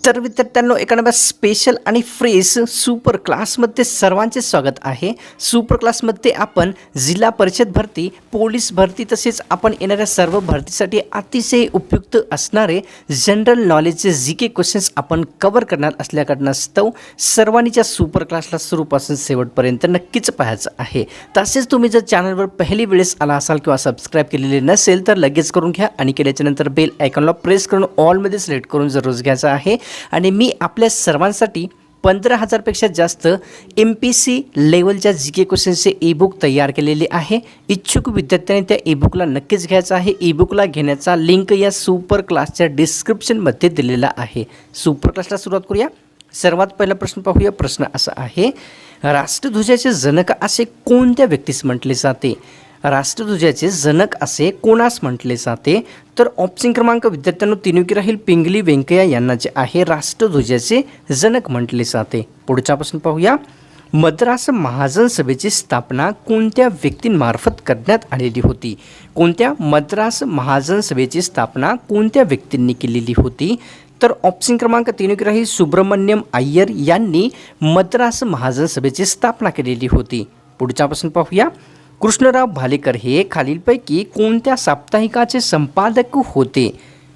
तर विद्यार्थ्यांनो एका नव्या स्पेशल आणि फ्रेश सुपर क्लासमध्ये सर्वांचे स्वागत आहे। सुपर क्लासमध्ये आपण जिल्हा परिषद भरती, पोलीस भरती तसेच आपण येणाऱ्या सर्व भरतीसाठी अतिशय उपयुक्त असणारे जनरल नॉलेजचे जीके क्वेश्चन्स आपण कव्हर करणार असल्याकारणास्तव सर्वांनीच्या सुपर क्लासला सुरूपासून शेवटपर्यंत नक्कीच पाहायचं आहे। तसेच तुम्ही जर चॅनलवर पहिली वेळेस आला असाल किंवा सबस्क्राइब केलेले नसेल तर लगेच करून घ्या आणि केल्याच्या नंतर बेल आयकॉनला प्रेस करून ऑलमध्ये सिलेक्ट करून जरूर घ्यायचं आहे। आणि मी आपल्या सर्वांसाठी 15,000 पेक्षा जास्त MPC लेवलच्या जीके क्वेश्चन्सचे ईबुक तयार केलेले आहे। इच्छुक विद्यार्थ्यांनी त्या ईबुकला नक्कीच घ्यायचा आहे। ईबुकला घेण्याचा लिंक या सुपर क्लासच्या डिस्क्रिप्शनमध्ये दिलेला आहे। सुपर क्लासला सुरुवात करूया। सर्वात पहिला प्रश्न पाहूया। प्रश्न असा आहे, राष्ट्रध्वजाचे जनक असे कोणत्या व्यक्तीस म्हटले जाते? राष्ट्रध्वजाचे जनक असे कोणास म्हटले जाते? तर ऑप्शन क्रमांक विद्यार्थ्यांनो 3 की राहील पिंगली व्यंकय्या यांना जे आहे राष्ट्रध्वजाचे जनक म्हटले जाते। पुढचा प्रश्न पाहूया। मद्रास महाजन सभेची स्थापना कोणत्या व्यक्तींमार्फत करण्यात आलेली होती? कोणत्या मद्रास महाजन सभेची स्थापना कोणत्या व्यक्तींनी केलेली होती? तर ऑप्शन क्रमांक 3 की राहील सुब्रमण्यम अय्यर यांनी मद्रास महाजन सभेची स्थापना केलेली होती। पुढचा प्रश्न पाहूया। कृष्णराव भालेकर हे खालीलपैकी कोणत्या साप्ताहिकाचे संपादक होते?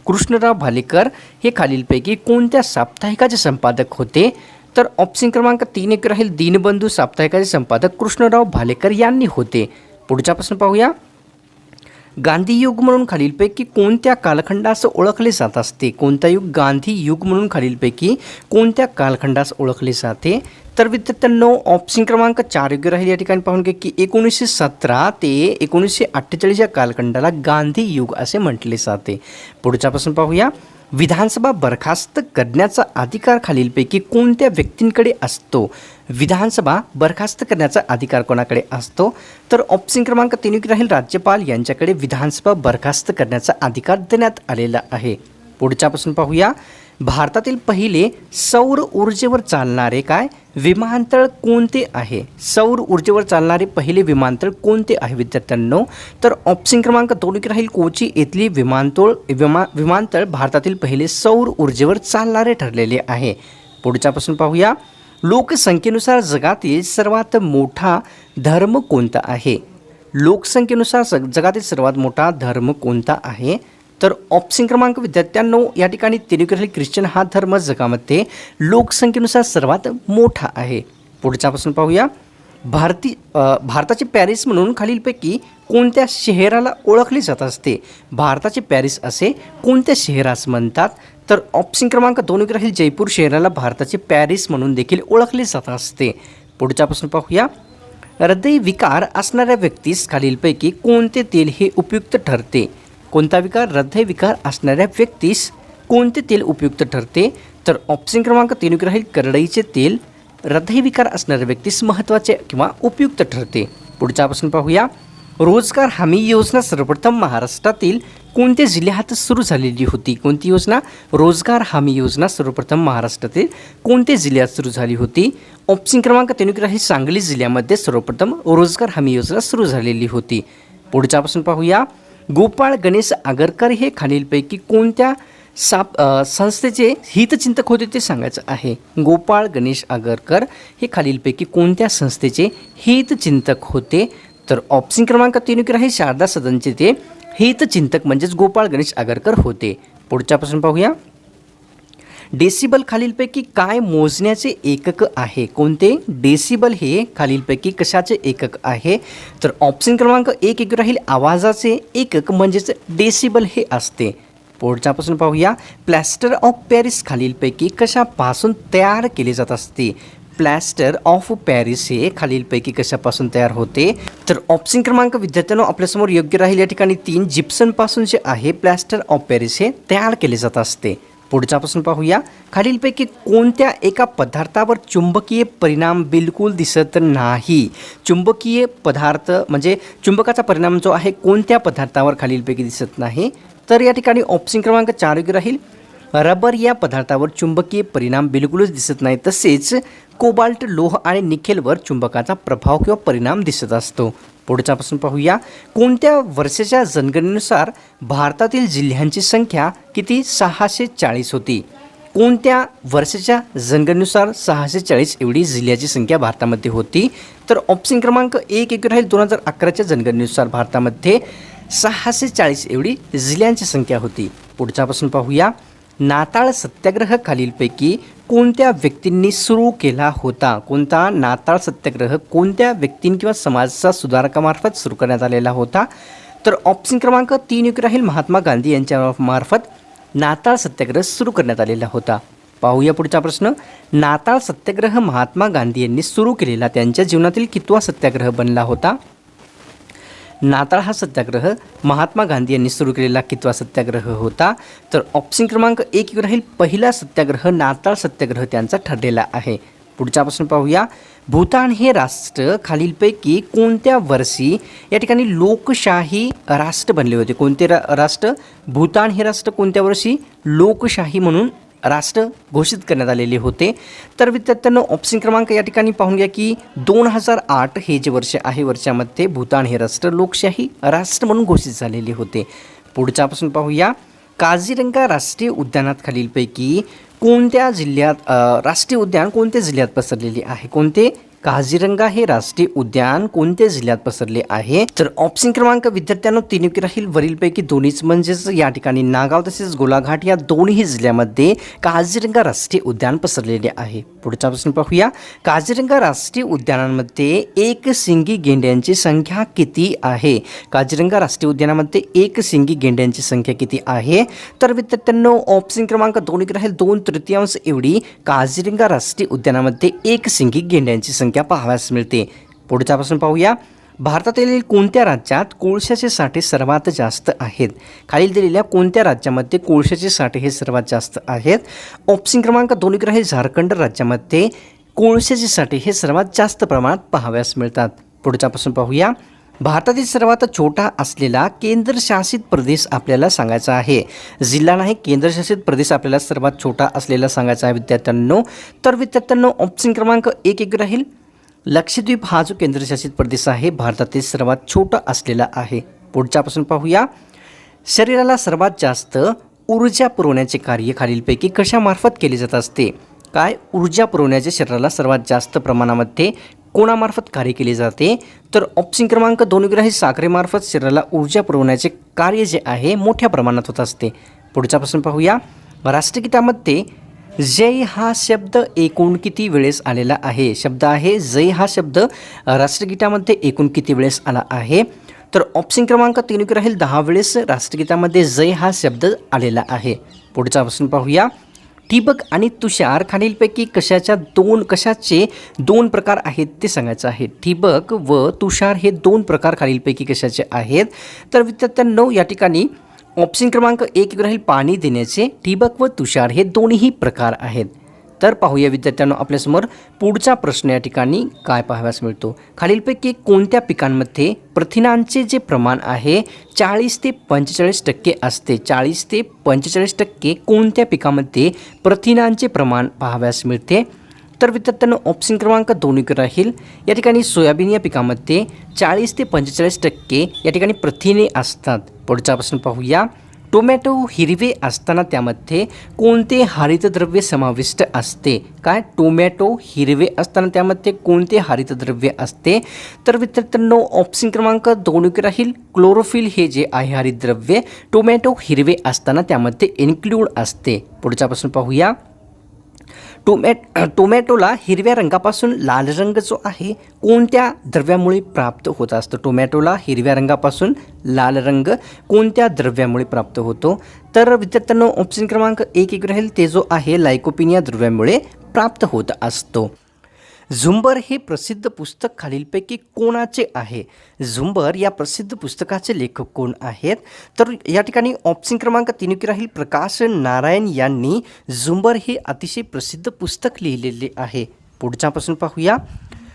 कृष्णराव भालेकर हे खालीलपैकी कोणत्या साप्ताहिकाचे संपादक होते? तर ऑप्शन क्रमांक 3 राहील दीनबंधू साप्ताहिकाचे संपादक कृष्णराव भालेकर यांनी होते। पुढचा प्रश्न पाहूया। गांधी युग म्हणून खालीलपैकी कोणत्या कालखंडास ओळखले जात असते? कोणता युग गांधी युग म्हणून खालीलपैकी कोणत्या कालखंडास ओळखले जाते? तर विद्यार्थ्यांनो ऑप्शन क्रमांक 4 योग्य राहील। या ठिकाणी पाहून घ्या की 1917 ते 1948 या कालखंडाला गांधी युग असे म्हटले जाते। पुढचा प्रश्न पाहूया। विधानसभा बरखास्त करण्याचा अधिकार खालीलपैकी कोणत्या व्यक्तींकडे असतो? विधानसभा बरखास्त करण्याचा अधिकार कोणाकडे असतो? तर ऑप्शन क्रमांक 3 राहील राज्यपाल यांच्याकडे विधानसभा बरखास्त करण्याचा अधिकार देण्यात आलेला आहे। पुढचा प्रश्न पाहूया। भारतातील पहिले सौर ऊर्जेवर चालणारे काय विमानतळ कोणते आहे? सौर ऊर्जेवर चालणारे पहिले विमानतळ कोणते आहे विद्यार्थ्यांनो? तर ऑप्शन क्रमांक 2 राहील कोची येथील विमानतळ भारतातील पहिले सौर ऊर्जेवर चालणारे ठरलेले आहे। पुढचा प्रश्न पाहूया। लोकसंख्येनुसार जगातील सर्वात मोठा धर्म कोणता आहे? लोकसंख्येनुसार जगातील सर्वात मोठा धर्म कोणता आहे? तर ऑप्शन क्रमांक विद्यार्थ्यांनो या ठिकाणी 3 राहील ख्रिश्चन हा धर्म जगामध्ये लोकसंख्येनुसार सर्वात मोठा आहे। पुढचा प्रश्न पाहूया। भारताचे पॅरिस म्हणून खालीलपैकी कोणत्या शहराला ओळखले जात असते? भारताचे पॅरिस असे कोणत्या शहरास म्हणतात? तर ऑप्शन क्रमांक 2 राहील जयपूर शहराला भारताचे पॅरिस म्हणून देखील ओळखले जात असते। पुढचा प्रश्न पाहूया। हृदयविकार असणाऱ्या व्यक्तीस खालीलपैकी कोणते तेल हे उपयुक्त ठरते? कोणता विकार? हृदयविकार असणाऱ्या व्यक्तीस कोणते तेल उपयुक्त ठरते? तर ऑप्शन क्रमांक 3 राहील करडईचे तेल हृदयविकार असणाऱ्या व्यक्तीस महत्त्वाचे किंवा उपयुक्त ठरते। पुढचा प्रश्न पाहूया। रोजगार हमी योजना सर्वप्रथम महाराष्ट्रातील कोणत्या जिल्ह्यात सुरू झालेली होती? कोणती योजना? रोजगार हमी योजना सर्वप्रथम महाराष्ट्रातील कोणत्या जिल्ह्यात सुरू झाली होती? ऑप्शन क्रमांक 3 राहील सांगली जिल्ह्यामध्ये सर्वप्रथम रोजगार हमी योजना सुरू झालेली होती। पुढचा प्रश्न पाहूया। गोपाळ गणेश आगरकर हे खालीलपैकी कोणत्या संस्थेचे हितचिंतक होते ते सांगायचं आहे। गोपाळ गणेश आगरकर हे खालीलपैकी कोणत्या संस्थेचे हितचिंतक होते? तर ऑप्शन क्रमांक 3 राहील शारदा सदनचे ते हितचिंतक म्हणजेच गोपाळ गणेश आगरकर होते। पुढचा प्रश्न पाहूया। डेसिबल खालीलपैकी काय मोजण्याचे एकक आहे? कोणते? डेसिबल हे खालीलपैकी कशाचे एकक आहे? तर ऑप्शन क्रमांक 1 राहील आवाजाचे एकक म्हणजेच डेसिबल हे असते। पुढचा प्रश्न पाहूया। प्लॅस्टर ऑफ पॅरिस खालीलपैकी कशापासून तयार केले जात असते? प्लॅस्टर ऑफ पॅरिस हे खालीलपैकी कशापासून तयार होते? तर ऑप्शन क्रमांक विद्यार्थ्यांनो आपल्यासमोर योग्य राहील। या ठिकाणी 3 जिप्सनपासून जे आहे प्लॅस्टर ऑफ पॅरिस हे तयार केले जात असते। पुढचा प्रश्न पाहूया। खालीलपैकी कोणत्या एका पदार्थावर चुंबकीय परिणाम बिलकुल दिसत नाही? चुंबकीय पदार्थ म्हणजे चुंबकाचा परिणाम जो आहे कोणत्या पदार्थावर खालीलपैकी दिसत नाही? तर या ठिकाणी ऑप्शन क्रमांक 4 योग्य राहील। रबर या पदार्थावर चुंबकीय परिणाम बिलकुलच दिसत नाही। तसेच कोबाल्ट लोह आणि निकेलवर चुंबकाचा प्रभाव किंवा परिणाम दिसत असतो। पुढचा प्रश्न पाहूया। कोणत्या वर्षाच्या जनगणनेनुसार भारतातील जिल्ह्यांची संख्या किती 640 होती? कोणत्या वर्षाच्या जनगणनेनुसार 640 एवढी जिल्ह्याची संख्या भारतामध्ये होती? तर ऑप्शन क्रमांक 1 राहील 2011च्या जनगणनेनुसार भारतामध्ये 640 एवढी जिल्ह्यांची संख्या होती. पुढच्यापासून पाहूया. नाताळ सत्याग्रह खालीलपैकी कोणत्या व्यक्तींनी सुरू केला होता? कोणता नाताळ सत्याग्रह कोणत्या व्यक्तीं किंवा समाजाच्या सुधारकामार्फत सुरू करण्यात आलेला होता? तर ऑप्शन क्रमांक 3 राहील महात्मा गांधी यांच्या मार्फत नाताळ सत्याग्रह सुरू करण्यात आलेला होता. पाहूया पुढचा प्रश्न. नाताळ सत्याग्रह महात्मा गांधी यांनी सुरू केलेला त्यांच्या जीवनातील कितवा सत्याग्रह बनला होता? नाताळ हा सत्याग्रह महात्मा गांधी यांनी सुरू केलेला कितवा सत्याग्रह होता? तर ऑप्शन क्रमांक 1 राहील पहिला सत्याग्रह नाताळ सत्याग्रह त्यांचा ठरलेला आहे. पुढच्यापासून पाहूया. भूतान हे राष्ट्र खालीलपैकी कोणत्या वर्षी या ठिकाणी लोकशाही राष्ट्र बनले होते? कोणते राष्ट्र? भूतान हे राष्ट्र कोणत्या वर्षी लोकशाही म्हणून राष्ट्र घोषित करण्यात आलेले होते? तर विद्यार्थ्यांनो ऑप्शन क्रमांक या ठिकाणी पाहून घ्या की 2008 हे जे वर्ष आहे, वर्षामध्ये भूतान हे राष्ट्र लोकशाही राष्ट्र म्हणून घोषित झालेले होते. पुढच्यापासून पाहूया. काझीरंगा राष्ट्रीय उद्यानात खालीलपैकी कोणत्या जिल्ह्यात राष्ट्रीय उद्यान कोणत्या जिल्ह्यात पसरलेले आहे? कोणते? काझीरंगा हे राष्ट्रीय उद्यान कोणत्या जिल्ह्यात पसरले आहे? तर ऑप्शन क्रमांक विद्यार्थ्यांनो 3 राहील वरीलपैकी दोन्हीच, म्हणजेच या ठिकाणी नागाव तसेच गोलाघाट या दोन्ही जिल्ह्यामध्ये काझीरंगा राष्ट्रीय उद्यान पसरलेले आहे. पुढचा प्रश्न पाहूया. काझीरंगा राष्ट्रीय उद्यानामध्ये एकशिंगी गेंड्यांची संख्या किती आहे? काझीरंगा राष्ट्रीय उद्यानामध्ये एकशिंगी गेंड्यांची संख्या किती आहे? तर विद्यार्थ्यांनो ऑप्शन क्रमांक 2 राहील 2/3 एवढी काझीरंगा राष्ट्रीय उद्यानामध्ये एकशिंगी गेंड्यांची संख्या पाहावयास मिळते. पुढच्यापासून पाहूया. भारतातील कोणत्या राज्यात कोळशाचे साठे सर्वात जास्त आहेत? खालील दिलेल्या कोणत्या राज्यामध्ये कोळशाचे साठे हे सर्वात जास्त आहेत? ऑप्शन क्रमांक 2 राहील झारखंड राज्यामध्ये कोळशाचे साठे हे सर्वात जास्त प्रमाणात पाहावयास मिळतात. पुढच्यापासून पाहूया. भारतातील सर्वात छोटा असलेला केंद्रशासित प्रदेश आपल्याला सांगायचा आहे. जिल्हा नाही, केंद्रशासित प्रदेश आपल्याला सर्वात छोटा असलेला सांगायचा आहे विद्यार्थ्यांनो. तर विद्यार्थ्यांनो ऑप्शन क्रमांक 1 राहील लक्षद्वीप हा जो केंद्रशासित प्रदेश आहे भारतातील सर्वात छोटा असलेला आहे. पुढच्यापासून पाहूया. शरीराला सर्वात जास्त ऊर्जा पुरवण्याचे कार्य खालीलपैकी कशामार्फत केले जात असते? काय? ऊर्जा पुरवण्याचे शरीराला सर्वात जास्त प्रमाणामध्ये कोणामार्फत कार्य केले जाते? तर ऑप्शन क्रमांक 2 राहील साखरेमार्फत शरीराला ऊर्जा पुरवण्याचे कार्य जे आहे मोठ्या प्रमाणात होत असते. पुढच्यापासून पाहूया. राष्ट्रगीतामध्ये जय हा शब्द एकूण किती वेळेस आलेला आहे? शब्द आहे जय हा शब्द राष्ट्रगीतामध्ये एकूण किती वेळेस आला आहे? तर ऑप्शन क्रमांक 3 राहील 10 वेळेस राष्ट्रगीतामध्ये जय हा शब्द आलेला आहे. पुढच्यापासून पाहूया. ठिबक आणि तुषार खालीलपैकी कशाचे दोन प्रकार आहेत ते सांगायचं आहे. ठिबक व तुषार हे 2 प्रकार खालीलपैकी कशाचे आहेत? तर विद्यार्थ्यांनो या ठिकाणी ऑप्शन क्रमांक 1 राहील पाणी देण्याचे. ठिबक व तुषार हे दोन्ही प्रकार आहेत. तर पाहूया विद्यार्थ्यांनो आपल्यासमोर पुढचा प्रश्न या ठिकाणी काय पाहावयास मिळतो. खालीलपैकी कोणत्या पिकांमध्ये प्रथिनांचे जे प्रमाण आहे 40 ते 45% असते? 40 ते 45% कोणत्या पिकामध्ये प्रथिनांचे प्रमाण पाहावयास मिळते? तर विद्यार्थ्यांनो ऑप्शन क्रमांक 2 राहील या ठिकाणी सोयाबीन या पिकामध्ये 40 ते 45% या ठिकाणी प्रथिने असतात. पुढच्यापासून पाहूया. टोमॅटो हिरवे असताना त्यामध्ये कोणते हरितद्रव्य समाविष्ट असते? काय? टोमॅटो हिरवे असताना त्यामध्ये कोणते हरितद्रव्य असते? तर विद्यार्थ्यांनो ऑप्शन क्रमांक 2 राहील क्लोरोफिल हे जे आहे हरितद्रव्य टोमॅटो हिरवे असताना त्यामध्ये इन्क्लूड असते. पुढच्यापासून पाहूया. टोमॅटोला हिरव्या रंगापासून लाल रंग जो आहे कोणत्या द्रव्यामुळे प्राप्त होत असतो? टोमॅटोला हिरव्या रंगापासून लाल रंग कोणत्या द्रव्यामुळे प्राप्त होतो? तर विद्यार्थ्यांनो ऑप्शन क्रमांक 1 राहील ते जो आहे लायकोपिन या द्रव्यामुळे प्राप्त होत असतो. झुंबर हे प्रसिद्ध पुस्तक खालीलपैकी कोणाचे आहे? झुंबर या प्रसिद्ध पुस्तकाचे लेखक कोण आहेत? तर या ठिकाणी ऑप्शन क्रमांक 3 राहील प्रकाश नारायण यांनी झुंबर हे अतिशय प्रसिद्ध पुस्तक लिहिलेले आहे. पुढच्यापासून पाहूया.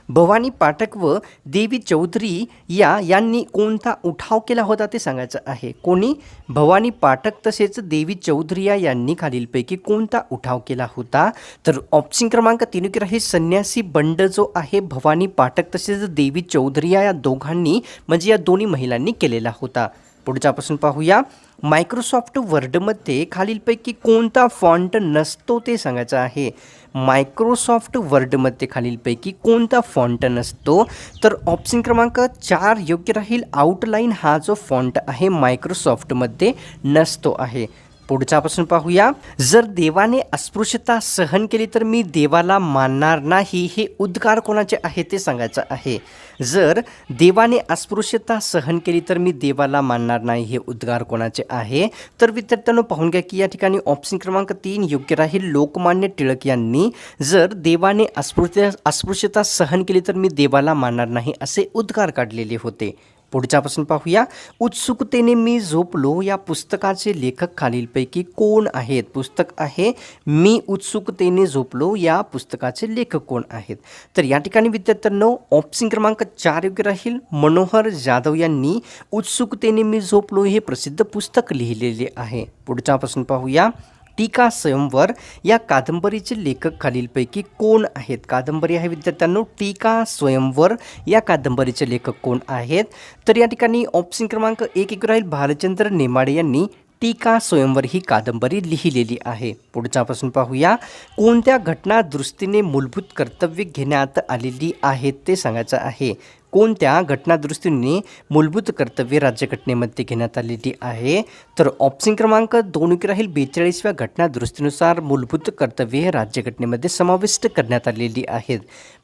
भवानी पाठक व देवी चौधरी यांनी कोणता उठाव केला होता ते सांगायचं आहे. कोणी? भवानी पाठक तसेच देवी चौधरी यांनी खालीलपैकी कोणता उठाव केला होता? तर ऑप्शन क्रमांक 3 राहील संन्यासी बंड जो आहे भवानी पाठक तसेच देवी चौधरी या दोघांनी म्हणजे या दोन्ही महिलांनी केलेला होता. पुढच्यापासून पाहूया, मायक्रोसॉफ्ट वर्डमध्ये खालीलपैकी कोणता फॉन्ट नसतो ते सांगायचं आहे. मायक्रोसॉफ्ट वर्डमध्ये खालीलपैकी कोणता फॉन्ट नसतो, तर ऑप्शन क्रमांक 4 योग्य राहील. आउटलाईन हा जो फॉन्ट आहे मायक्रोसॉफ्टमध्ये नसतो आहे. पुढच्यापासून पाहूया, जर देवाने अस्पृश्यता सहन केली तर मी देवाला मानणार नाही, हे उद्गार कोणाचे आहे ते सांगायचं आहे. जर देवाने अस्पृश्यता सहन केली तर मी देवाला मानणार नाही, हे उद्गार कोणाचे आहे. तर विद्यार्थ्यांनो पाहून घ्या की या ठिकाणी ऑप्शन क्रमांक 3 योग्य राहील. लोकमान्य टिळक यांनी जर देवाने अस्पृश्यता सहन केली तर मी देवाला मानणार नाही असे उद्गार काढलेले होते. पुढच्यापासून पाहूया, उत्सुकतेने मी झोपलो या पुस्तकाचे लेखक खालीलपैकी कोण आहेत. पुस्तक आहे मी उत्सुकतेने झोपलो, या पुस्तकाचे लेखक कोण आहेत. तर या ठिकाणी विद्यार्थ्यांनो ऑप्शन क्रमांक 4 योग्य राहील. मनोहर जाधव यांनी उत्सुकतेने मी झोपलो हे प्रसिद्ध पुस्तक लिहिलेले आहे. पुढच्यापासून पाहूया, टीका स्वयंवर या कादंबरीचे लेखक खालीलपैकी कोण आहेत. कादंबरी आहे विद्यार्थ्यांनो टीका स्वयंवर, या कादंबरीचे लेखक कोण आहेत. तर या ठिकाणी ऑप्शन क्रमांक 1 राहील. भालचंद्र नेमाडे यांनी टीका स्वयंवर ही कादंबरी लिहिलेली आहे. पुढच्यापासून पाहूया, कोणत्या घटना दुरुस्तीने मूलभूत कर्तव्य घेण्यात आलेली आहेत ते सांगायचं आहे. कोणत्या घटनादुरुस्तीने मूलभूत कर्तव्ये राज्यघटनेमध्ये घेण्यात आलेली आहे. तर ऑप्शन क्रमांक 2 राहील. 42व्या घटनादुरुस्तीनुसार मूलभूत कर्तव्ये हे राज्यघटनेमध्ये समाविष्ट करण्यात आलेली आहेत.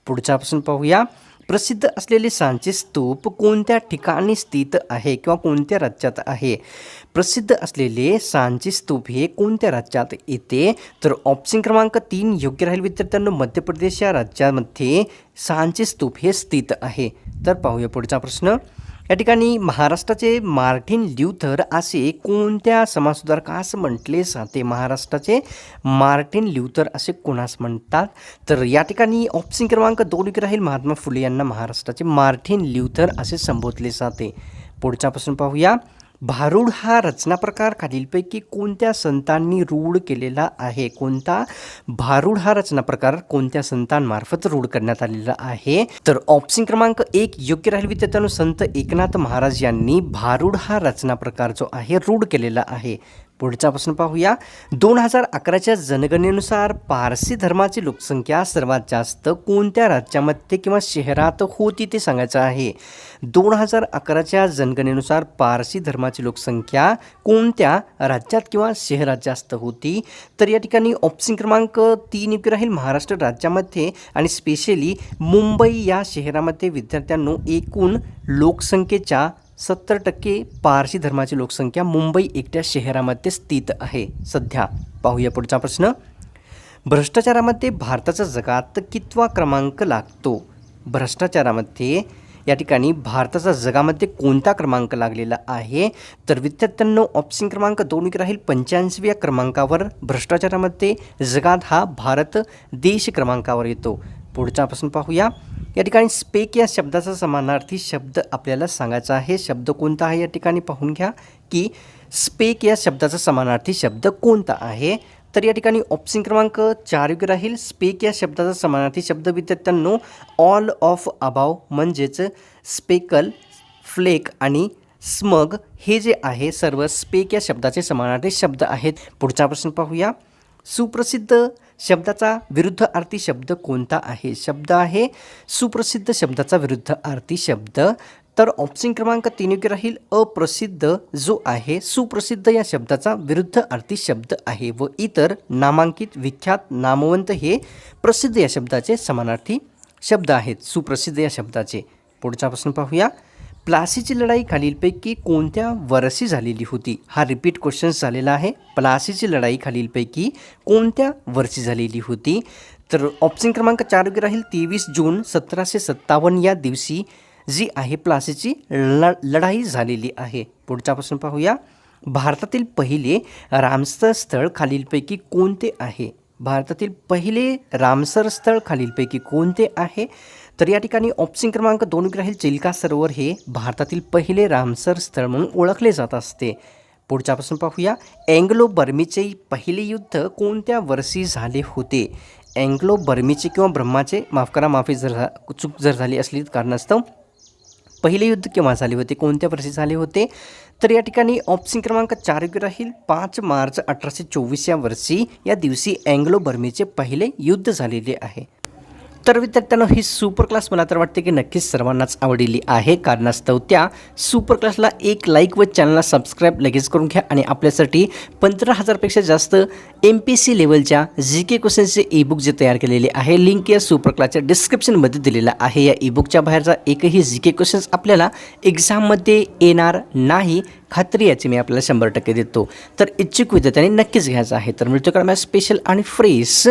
पुढच्यापासून पाहूया, प्रसिद्ध असलेले सांची स्तूप कोणत्या ठिकाणी स्थित आहे किंवा कोणत्या राज्यात आहे. प्रसिद्ध असलेले सांची स्तूप हे कोणत्या राज्यात येते. तर ऑप्शन क्रमांक 3 योग्य राहील विद्यार्थ्यांनो. मध्य प्रदेश या राज्यामध्ये सांची स्तूप हे स्थित आहे. तर पाहूया पुढचा प्रश्न. या ठिकाणी महाराष्ट्राचे मार्टिन ल्यूथर असे कोणत्या समाजसुधारकास म्हटले जाते. महाराष्ट्राचे मार्टिन ल्यूथर असे कोणास म्हणतात. तर या ठिकाणी ऑप्शन क्रमांक 2 राहील. महात्मा फुले यांना महाराष्ट्राचे मार्टिन ल्यूथर असे संबोधले जाते. पुढच्यापासून पाहूया, भारूड हा रचना प्रकार खालीलपैकी कोणत्या संतांनी रूढ केलेला आहे. कोणता भारूड हा रचना प्रकार कोणत्या संतांमार्फत रूढ करण्यात आलेला आहे. तर ऑप्शन क्रमांक 1 योग्य राहील विद्यार्थ्यांनो. संत एकनाथ महाराज यांनी भारूड हा रचना प्रकार जो आहे रूढ केलेला आहे. पुढच्यापासून पाहूया, 2011च्या जनगणनेनुसार पारसी धर्माची लोकसंख्या सर्वात जास्त कोणत्या राज्यामध्ये किंवा शहरात होती ते सांगायचं आहे. 2011च्या जनगणनेनुसार पारसी धर्माची लोकसंख्या कोणत्या राज्यात किंवा शहरात जास्त होती. तर या ठिकाणी ऑप्शन क्रमांक 3 योग्य राहील. महाराष्ट्र राज्यामध्ये आणि स्पेशली मुंबई या शहरामध्ये विद्यार्थ्यांनो एकूण लोकसंख्येच्या 70% पारसी धर्माची लोकसंख्या मुंबई एकट्या शहरामध्ये स्थित आहे सध्या. पाहूया पुढचा प्रश्न. भ्रष्टाचारामध्ये भारताचा जगात कितवा क्रमांक लागतो. भ्रष्टाचारामध्ये या ठिकाणी भारताचा जगामध्ये कोणता क्रमांक लागलेला आहे. तर विद्यार्थ्यांनो ऑप्शन क्रमांक 2 राहील. 85व्या क्रमांकावर भ्रष्टाचारामध्ये जगात हा भारत देश क्रमांकावर येतो. पुढच्यापासून पाहूया, या ठिकाणी स्पेक या शब्दाचा समानार्थी शब्द आपल्याला सांगायचा आहे. शब्द कोणता आहे या ठिकाणी पाहून घ्या की स्पेक या शब्दाचा समानार्थी शब्द कोणता आहे. तर या ठिकाणी ऑप्शन क्रमांक 4 योग्य राहील. स्पेक या शब्दाचा समानार्थी शब्द विद्यार्थ्यांनो ऑल ऑफ अबाव म्हणजेच स्पेकल, फ्लेक आणि स्मग हे जे आहे सर्व स्पेक या शब्दाचे समानार्थी शब्द आहेत. पुढचा प्रश्न पाहूया, सुप्रसिद्ध शब्दाचा विरुद्धार्थी शब्द कोणता आहे. शब्द आहे सुप्रसिद्ध शब्दाचा विरुद्धार्थी शब्द. तर ऑप्शन क्रमांक 3 योग्य राहील. अप्रसिद्ध जो आहे सुप्रसिद्ध या शब्दाचा विरुद्धार्थी शब्द आहे व इतर नामांकित, विख्यात, नामवंत हे प्रसिद्ध या शब्दाचे समानार्थी शब्द आहेत सुप्रसिद्ध या शब्दाचे. पुढचा प्रश्न पाहूया, प्लासीची लढाई खालीलपैकी कोणत्या वर्षी झालेली होती. हा रिपीट क्वेश्चन झालेला आहे. प्लासीची लढाई खालीलपैकी कोणत्या वर्षी झालेली होती. तर ऑप्शन क्रमांक 4 योग्य राहील. 23 जून 1757 या दिवशी जी आहे प्लासीची लढाई झालेली आहे. पुढच्यापासून पाहूया, भारतातील पहिले रामसर स्थळ खालीलपैकी कोणते आहे. भारतातील पहिले रामसर स्थळ खालीलपैकी कोणते आहे. तर या ठिकाणी ऑप्शन क्रमांक 2 राहील. चिल्का सरोवर हे भारतातील पहिले रामसर स्थळ म्हणून ओळखले जात असते. पुढच्यापासून पाहूया, अँग्लो बर्मीचे पहिले युद्ध कोणत्या वर्षी झाले होते. अँग्लो बर्मीचे किंवा ब्रह्माचे, माफ करा, माफी चूक जर झाली असली कारणास्तव, पहिले युद्ध केव्हा झाले होते, कोणत्या वर्षी झाले होते? तर या ठिकाणी ऑप्शन क्रमांक 4 योग्य राहील. 5 मार्च 1824 या वर्षी या दिवशी अँग्लो बर्मीचे पहिले युद्ध झालेले आहे. तर विद्यार्थ्यांनो, ही सुपर क्लास मला तर वाटते की नक्कीच सर्वांनाच आवडलेली आहे. कारणास्तव त्या सुपर क्लासला एक लाईक व चॅनलला सबस्क्राईब लगेच करून घ्या. आणि आपल्यासाठी 15,000पेक्षा जास्त MPC लेवलच्या GK क्वेश्चन्सचे ईबुक जे तयार केलेले आहे, लिंक या सुपर क्लासच्या डिस्क्रिप्शनमध्ये दिलेला आहे. या ईबुकच्या बाहेरचा एकही GK क्वेश्चन्स आपल्याला एक्झाममध्ये येणार नाही, खात्री याची मी आपल्याला 100% देतो. तर इच्छुक विद्यार्थ्यांनी नक्कीच घ्यायचं आहे. तर मिळतो का स्पेशल आणि फ्रेश